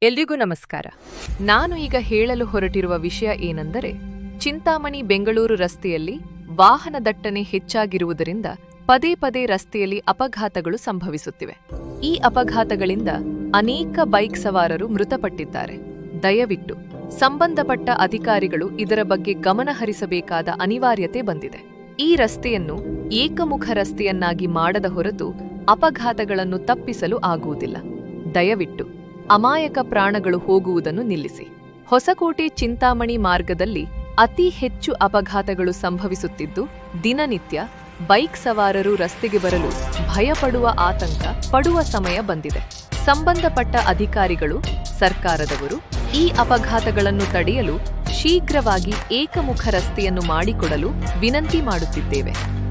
ಎಲ್ರಿಗೂ ನಮಸ್ಕಾರ. ನಾನು ಈಗ ಹೇಳಲು ಹೊರಟಿರುವ ವಿಷಯ ಏನೆಂದರೆ, ಚಿಂತಾಮಣಿ ಬೆಂಗಳೂರು ರಸ್ತೆಯಲ್ಲಿ ವಾಹನ ದಟ್ಟಣೆ ಹೆಚ್ಚಾಗಿರುವುದರಿಂದ ಪದೇ ಪದೇ ರಸ್ತೆಯಲ್ಲಿ ಅಪಘಾತಗಳು ಸಂಭವಿಸುತ್ತಿವೆ. ಈ ಅಪಘಾತಗಳಿಂದ ಅನೇಕ ಬೈಕ್ ಸವಾರರು ಮೃತಪಟ್ಟಿದ್ದಾರೆ. ದಯವಿಟ್ಟು ಸಂಬಂಧಪಟ್ಟ ಅಧಿಕಾರಿಗಳು ಇದರ ಬಗ್ಗೆ ಗಮನ ಹರಿಸಬೇಕಾದ ಅನಿವಾರ್ಯತೆ ಬಂದಿದೆ. ಈ ರಸ್ತೆಯನ್ನು ಏಕಮುಖ ರಸ್ತೆಯನ್ನಾಗಿ ಮಾಡದ ಹೊರತು ಅಪಘಾತಗಳನ್ನು ತಪ್ಪಿಸಲು ಆಗುವುದಿಲ್ಲ. ದಯವಿಟ್ಟು ಅಮಾಯಕ ಪ್ರಾಣಗಳು ಹೋಗುವುದನ್ನು ನಿಲ್ಲಿಸಿ. ಹೊಸಕೋಟೆ ಚಿಂತಾಮಣಿ ಮಾರ್ಗದಲ್ಲಿ ಅತಿ ಹೆಚ್ಚು ಅಪಘಾತಗಳು ಸಂಭವಿಸುತ್ತಿದ್ದು, ದಿನನಿತ್ಯ ಬೈಕ್ ಸವಾರರು ರಸ್ತೆಗೆ ಬರಲು ಭಯಪಡುವ ಆತಂಕ ಪಡುವ ಸಮಯ ಬಂದಿದೆ. ಸಂಬಂಧಪಟ್ಟ ಅಧಿಕಾರಿಗಳು, ಸರ್ಕಾರದವರು ಈ ಅಪಘಾತಗಳನ್ನು ತಡೆಯಲು ಶೀಘ್ರವಾಗಿ ಏಕಮುಖ ರಸ್ತೆಯನ್ನು ಮಾಡಿಕೊಡಲು ವಿನಂತಿ ಮಾಡುತ್ತಿದ್ದೇವೆ.